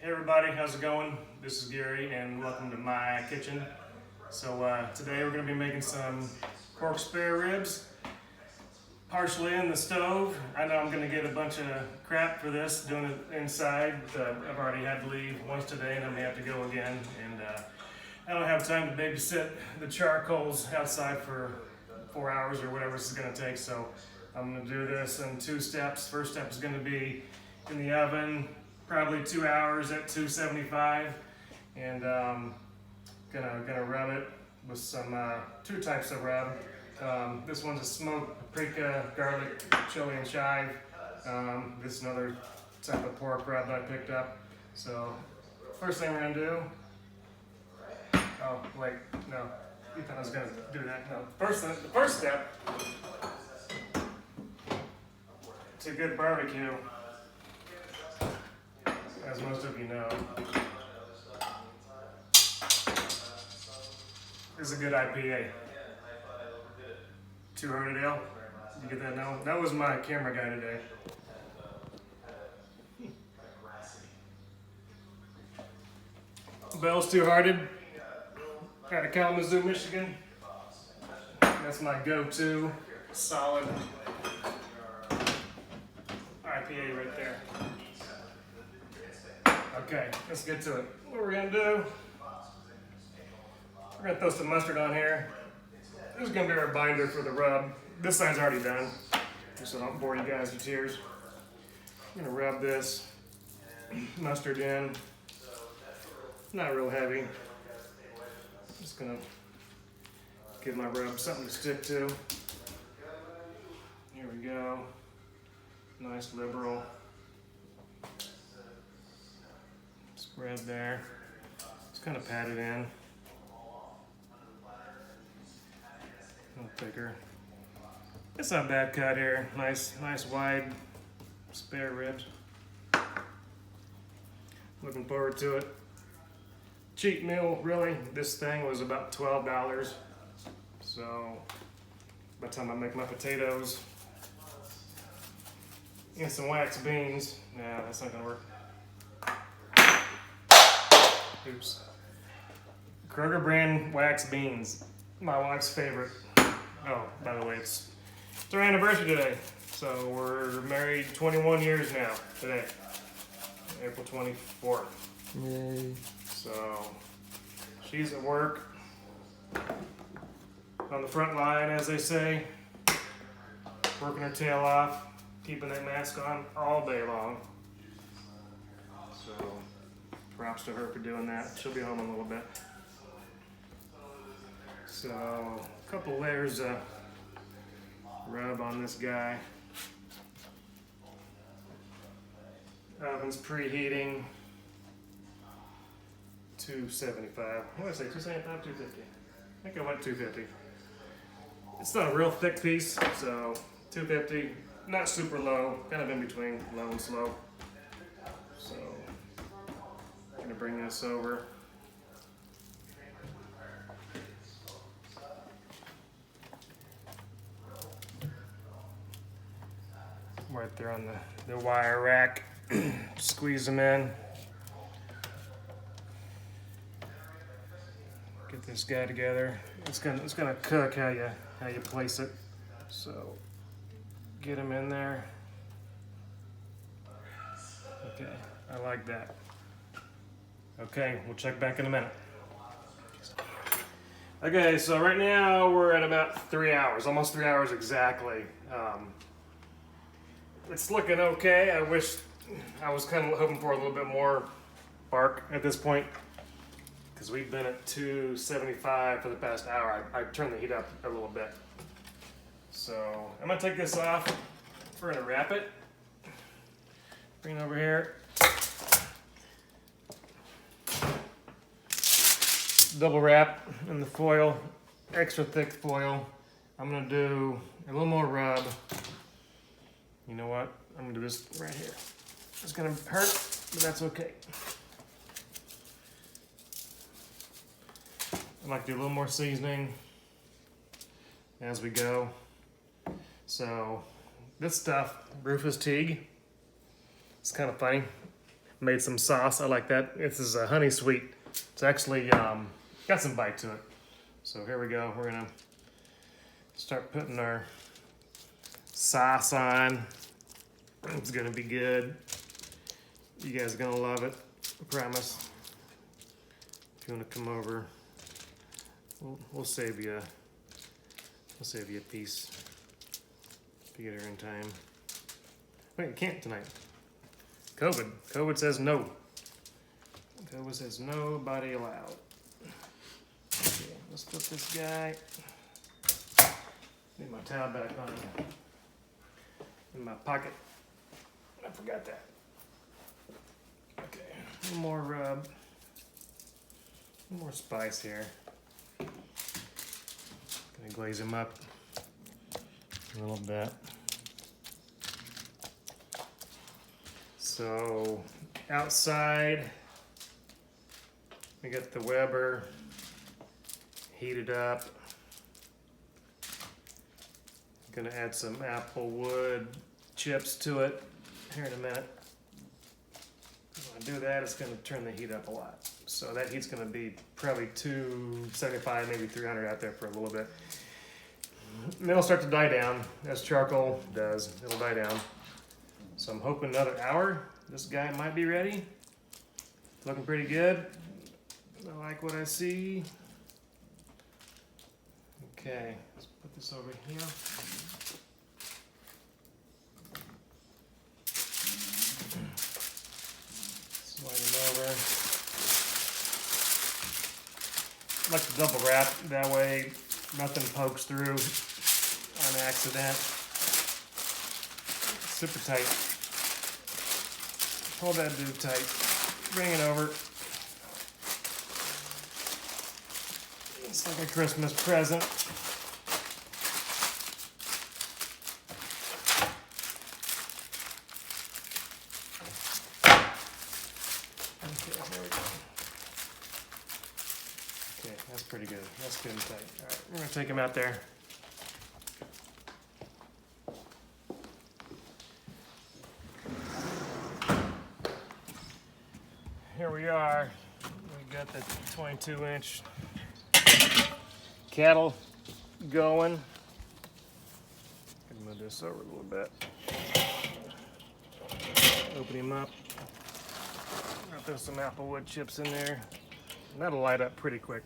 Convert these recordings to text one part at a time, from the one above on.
Hey everybody, how's it going? This is Gary and welcome to my kitchen. So today we're going to be making some pork spare ribs, partially in the stove. I know I'm going to get a bunch of crap for this, doing it inside. I've already had to leave once today and I'm going to have to go again. And I don't have time to babysit the charcoals outside for 4 hours or whatever this is going to take. So I'm going to do this in 2 steps. First step is going to be in the oven, probably 2 hours at 275, and gonna rub it with some 2 types of rub. This one's a smoked paprika, garlic, chili, and chive. This is another type of pork rub that I picked up. So first thing we're gonna do. Oh wait, no. You thought I was gonna do that? No. The first step to good barbecue, as most of you know, is a good IPA. 200 Ale. You get that now? That was my camera guy today. Bell's Two Hearted out of Kalamazoo, Michigan. That's my go-to solid IPA right there. Okay, let's get to it. What we're gonna do, we're gonna throw some mustard on here. This is gonna be our binder for the rub. This side's already done, just so I don't bore you guys with tears. I'm gonna rub this mustard in. Not real heavy. Just gonna give my rub something to stick to. Here we go. Nice liberal spread there. Just kind of pat it in. A little thicker. It's not a bad cut here. Nice wide spare ribs. Looking forward to it. Cheap meal, really. This thing was about $12. So by the time I make my potatoes and some wax beans, nah, that's not gonna work. Oops. Kroger brand wax beans, my wife's favorite. Oh, by the way, it's our anniversary today. So we're married 21 years now today, April 24th. Yay. So she's at work on the front line, as they say, working her tail off, keeping that mask on all day long. So props to her for doing that. She'll be home in a little bit. So a couple layers of rub on this guy. Oven's preheating. 275. What did I say? 275, 250. I think I went 250. It's not a real thick piece, so 250. Not super low, kind of in between low and slow. So I'm gonna bring this over. Right there on the wire rack. Squeeze them in. Get this guy together. It's gonna cook how you place it. So get him in there. Okay, I like that. Okay, we'll check back in a minute. Okay, so right now we're at about 3 hours, almost 3 hours exactly. It's looking okay. I wish I was kind of hoping for a little bit more bark at this point, because we've been at 275 for the past hour. I turned the heat up a little bit. So I'm gonna take this off. We're gonna wrap it. Bring it over here. Double wrap in the foil, extra thick foil. I'm gonna do a little more rub. You know what? I'm gonna do this right here. It's gonna hurt, but that's okay. I like to do a little more seasoning as we go. So this stuff, Rufus Teague, it's kind of funny. made some sauce. I like that. This is a honey sweet. It's actually got some bite to it. So here we go. We're gonna start putting our sauce on. It's gonna be good. You guys are gonna love it, I promise. If you wanna come over, we'll save you a piece if you get here in time. Wait, you can't tonight. COVID says no. COVID says nobody allowed. Okay, let's put this guy. Need my towel back on in my pocket. I forgot that. Okay, one more rub. One more spice here. Gonna glaze him up a little bit. So outside, we got the Weber heated up. Gonna add some applewood chips to it here in a minute. When I do that, it's gonna turn the heat up a lot. So that heat's gonna be probably 275, maybe 300 out there for a little bit. And then it'll start to die down, as charcoal does. It'll die down. So I'm hoping another hour, this guy might be ready. Looking pretty good. I like what I see. Okay, let's put this over here. Slide him over. I like to double wrap, that way nothing pokes through on accident. Super tight. Hold that dude tight. Bring it over. It's like a Christmas present. Okay, there we go. Okay, that's pretty good. That's good and tight. All right, we're gonna take him out there. Here we are. We got the 22-inch cattle going. Move this over a little bit. Open him up. I'll throw some applewood chips in there. And that'll light up pretty quick.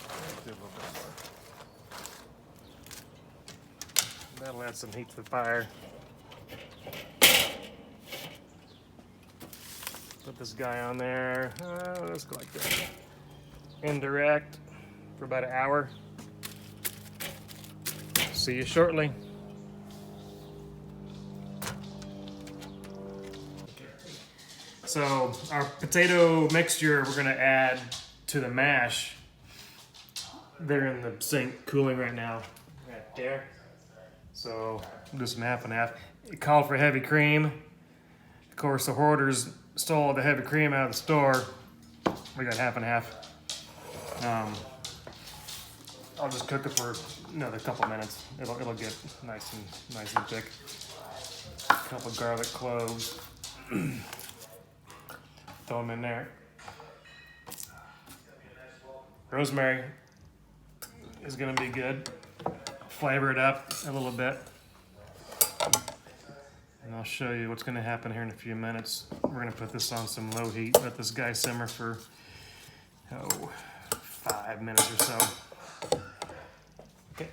Let's do a little bit more. That'll add some heat to the fire. Put this guy on there. Let's go like that. Indirect for about an hour. See you shortly. So our potato mixture we're gonna add to the mash. They're in the sink cooling right now. Right there. So we'll do some half and half. It called for heavy cream. Of course the hoarders stole the heavy cream out of the store. We got half and half. I'll just cook it for another couple minutes. It'll get nice and thick. A couple garlic cloves. Throw them in there. Rosemary is gonna be good. Flavor it up a little bit. And I'll show you what's gonna happen here in a few minutes. We're gonna put this on some low heat, let this guy simmer for, 5 minutes or so. Okay.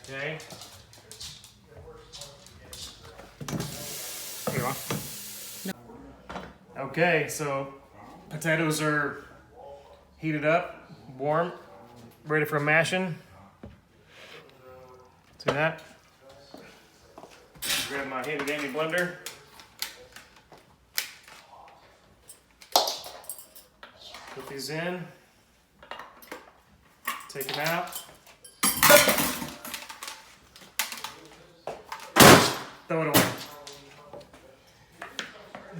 Okay. Here you are. No. Okay, so potatoes are heated up, warm, ready for mashing. See that? Grab my handy dandy blender. Put these in. Take them out. Throw it away.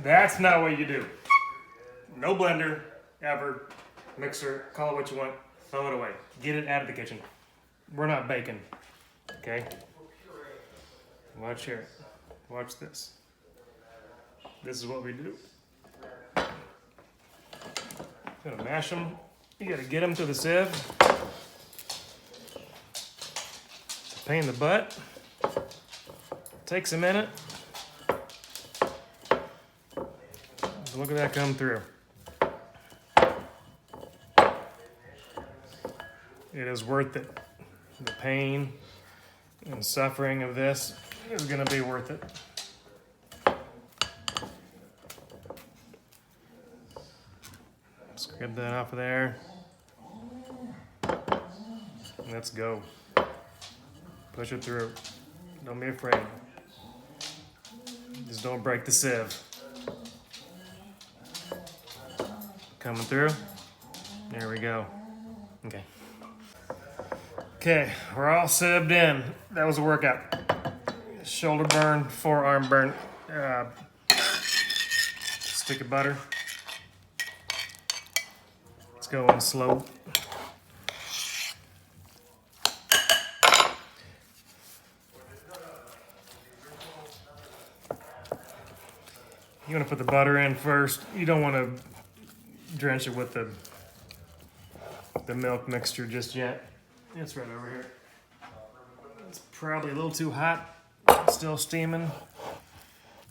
That's not what you do. No blender, ever. Mixer, call it what you want. Throw it away. Get it out of the kitchen. We're not baking. Okay? Watch here. Watch this. This is what we do. Gonna mash them. You gotta get them to the sieve. It's a pain in the butt. Takes a minute. Look at that come through. It is worth it. The pain and suffering of this is gonna be worth it. Let's get that off of there. Let's go. Push it through. Don't be afraid. Just don't break the sieve. Coming through. There we go. Okay. Okay, we're all sieved in. That was a workout. Shoulder burn, forearm burn. Stick of butter. Let's go in slow. You want to put the butter in first. You don't want to drench it with the milk mixture just yet. It's right over here. It's probably a little too hot. Still steaming.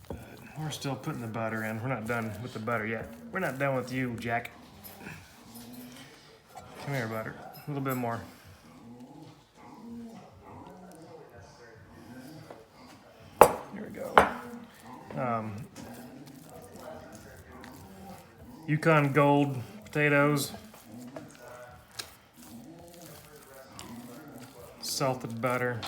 But we're still putting the butter in. We're not done with the butter yet. We're not done with you, Jack. Come here, butter. A little bit more. Here we go. Yukon Gold potatoes. Salted butter.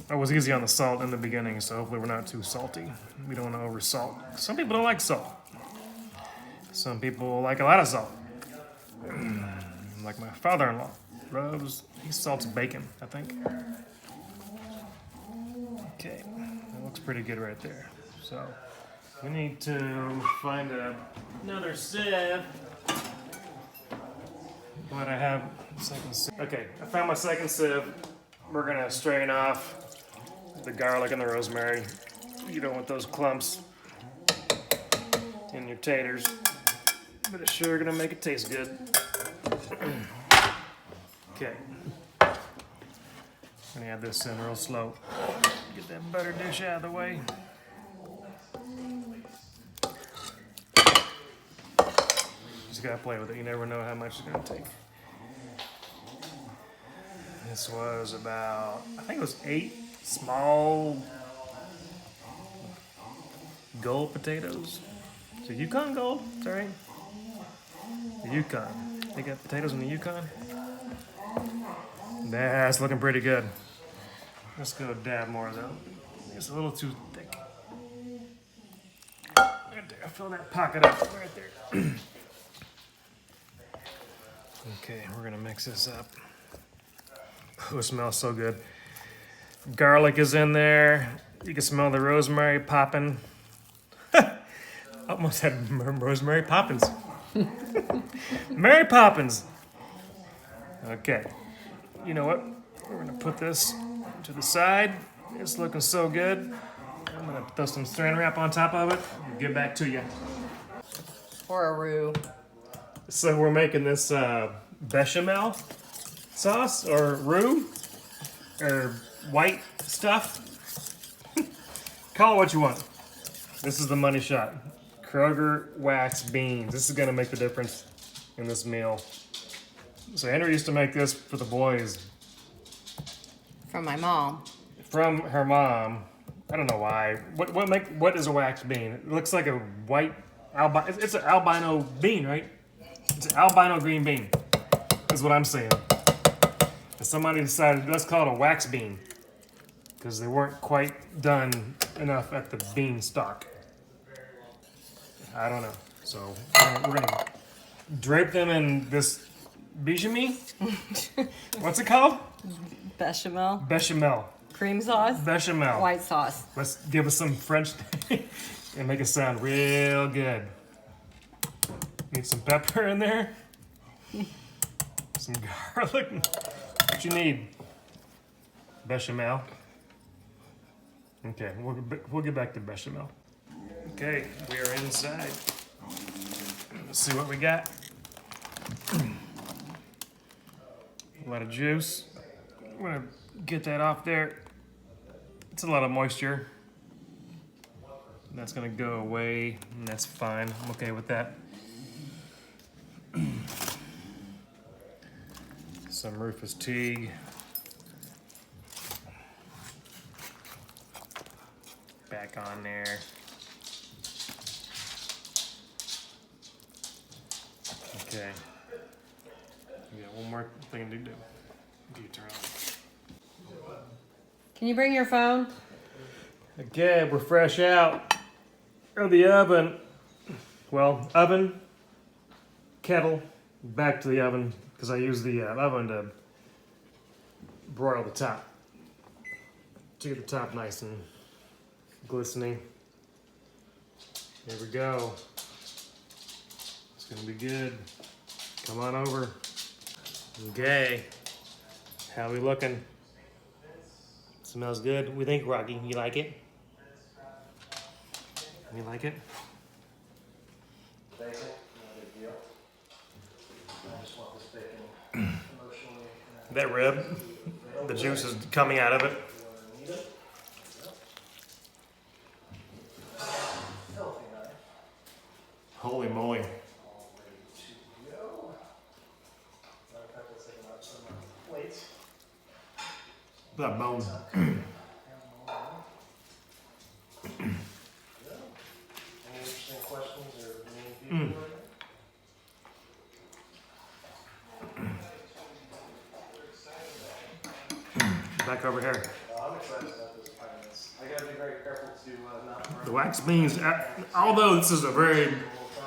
I was easy on the salt in the beginning, so hopefully we're not too salty. We don't want to over salt. Some people don't like salt. Some people like a lot of salt. Like my father-in-law. He salts bacon, I think. Okay, that looks pretty good right there. So we need to find another sieve. But I have second sieve. Okay, I found my second sieve. We're gonna strain off the garlic and the rosemary. You don't want those clumps in your taters, but it's sure gonna make it taste good. Okay, I'm gonna add this in real slow. Get that butter dish out of the way. Just gotta play with it. You never know how much it's gonna take. This was about, I think it was 8 small gold potatoes. So Yukon Gold, is that right? The Yukon. They got potatoes in the Yukon? That's looking pretty good. Let's go a dab more though. It's a little too thick. Right there, fill that pocket up right there. Okay, we're gonna mix this up. Oh, it smells so good. Garlic is in there. You can smell the rosemary popping. Almost had Rosemary Poppins. Mary Poppins. Okay. You know what? We're gonna put this to the side. It's looking so good. I'm gonna throw some saran wrap on top of it and get back to you. Or a roux. So we're making this bechamel sauce or roux or white stuff. Call it what you want. This is the money shot. Kroger wax beans. This is gonna make the difference in this meal. So Henry used to make this for the boys. From my mom. From her mom. I don't know why. What is a wax bean? It looks like a white albino. It's an albino bean, right? It's an albino green bean. Is what I'm saying. And somebody decided let's call it a wax bean because they weren't quite done enough at the bean stalk. I don't know. So we're gonna drape them in this bechamel. What's it called? Bechamel. Bechamel. Cream sauce. Bechamel. White sauce. Let's give us some French and make it sound real good. Need some pepper in there. Some garlic. What you need. bechamel. Okay, we'll get back to bechamel. Okay, we are inside. Let's see what we got. A lot of juice. I'm gonna get that off there. It's a lot of moisture. That's gonna go away, and that's fine. I'm okay with that. Some Rufus Teague. Back on there. Okay. We got one more thing to do. Do you turn off? Can you bring your phone? Okay, we're fresh out of the oven. Well, oven, kettle, back to the oven because I use the oven to broil the top. To get the top nice and glistening. Here we go. It's gonna be good. Come on over. Okay. How we looking? Smells good. We think, Rocky, you like it? You like it? That rib, the juice is coming out of it. Holy moly. That bone. Any interesting questions or any people? Back over here. I'm excited about this finance. I gotta be very careful to not burn. The wax beans, although this is a very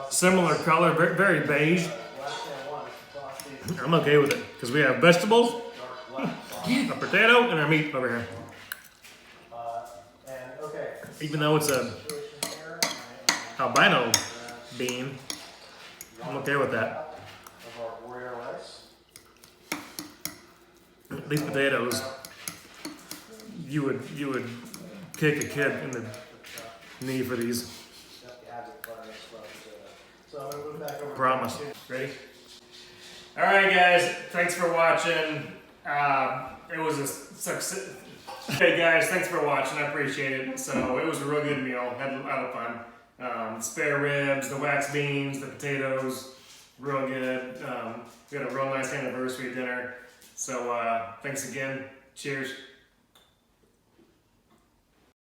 similar color, very beige, Last thing I want is to toss these I'm okay with it because we have vegetables, dark black sauce. a potato, and our meat over here. And okay, Even though it's a situation here, I albino bean, I'm okay with that. of our warrior rice. These potatoes, you would kick a kid in the knee for these. Got the added butter as well. So I'm gonna move back over. Promise. Ready? All right, guys. Thanks for watching. It was a success. Hey guys, thanks for watching. I appreciate it. So it was a real good meal. Had a lot of fun. Spare ribs, the wax beans, the potatoes, real good. We had a real nice anniversary dinner. So thanks again. Cheers.